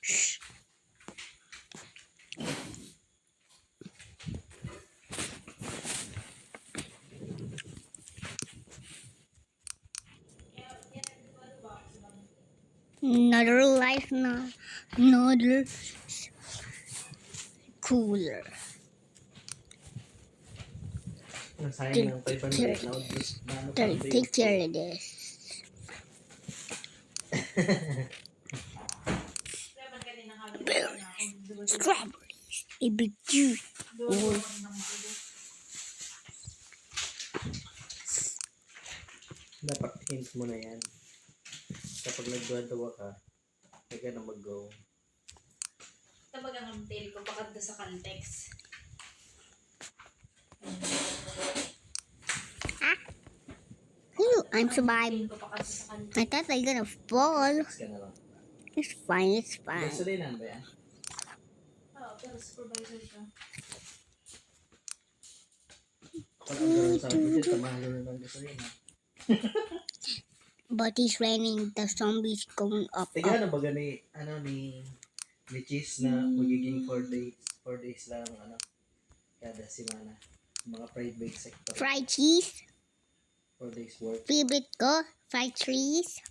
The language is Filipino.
Shh. Another life na. Another cooler. Nasayang ng 500 na ubus na ano pa ang Picture this. Berries, strawberries, every juice. Oh. Dapat hint mo na yan. Kapag nagduwa-duwa ka, huwag ka na mag-go. Tabagang ang tail ko pakad sa context. I'm surviving. I thought I gonna fall. Next ka na lang. It's fine, it's fine. Gasolinan ba yan? Oo, pero supervisor ka. Wala ang gano'n sa akin. Tamahan na ng gasolina. But it's raining, the zombies going up. Tiga na ba gani, ni cheese na magiging 4 days lang, kada semana. Mga private sector. Fried cheese. 4 days work. Favorite ko, fried cheese.